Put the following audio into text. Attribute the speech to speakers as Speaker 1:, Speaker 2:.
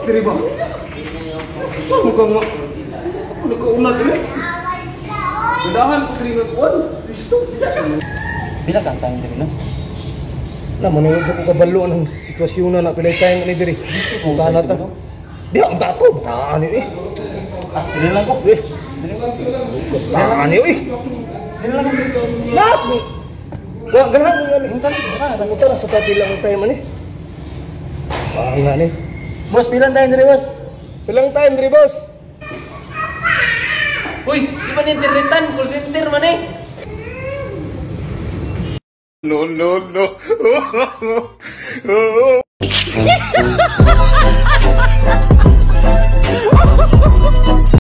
Speaker 1: diri ba? Saan mo ka nga? Ano ka una diri? Gadahan ko diri nga kuwan. Listo.
Speaker 2: Pila ka tayong diri no?
Speaker 1: Na manungod ko kabalo ng sitwasyon na pilay tayong ni diri. Kung kanat ta. Di ang tako, taan eh.
Speaker 2: Dili lang ko.
Speaker 1: Taan eh.
Speaker 2: Dili lang ko.
Speaker 1: Lahat ni. Wa ganahan ni ani. Unta sa tapilang tayo man eh. Nga ni.
Speaker 2: Boss, pilan tayong diri, boss?
Speaker 1: Pilang time diri boss.
Speaker 2: Uy, di ba ninternetan? Call center man eh.
Speaker 3: No.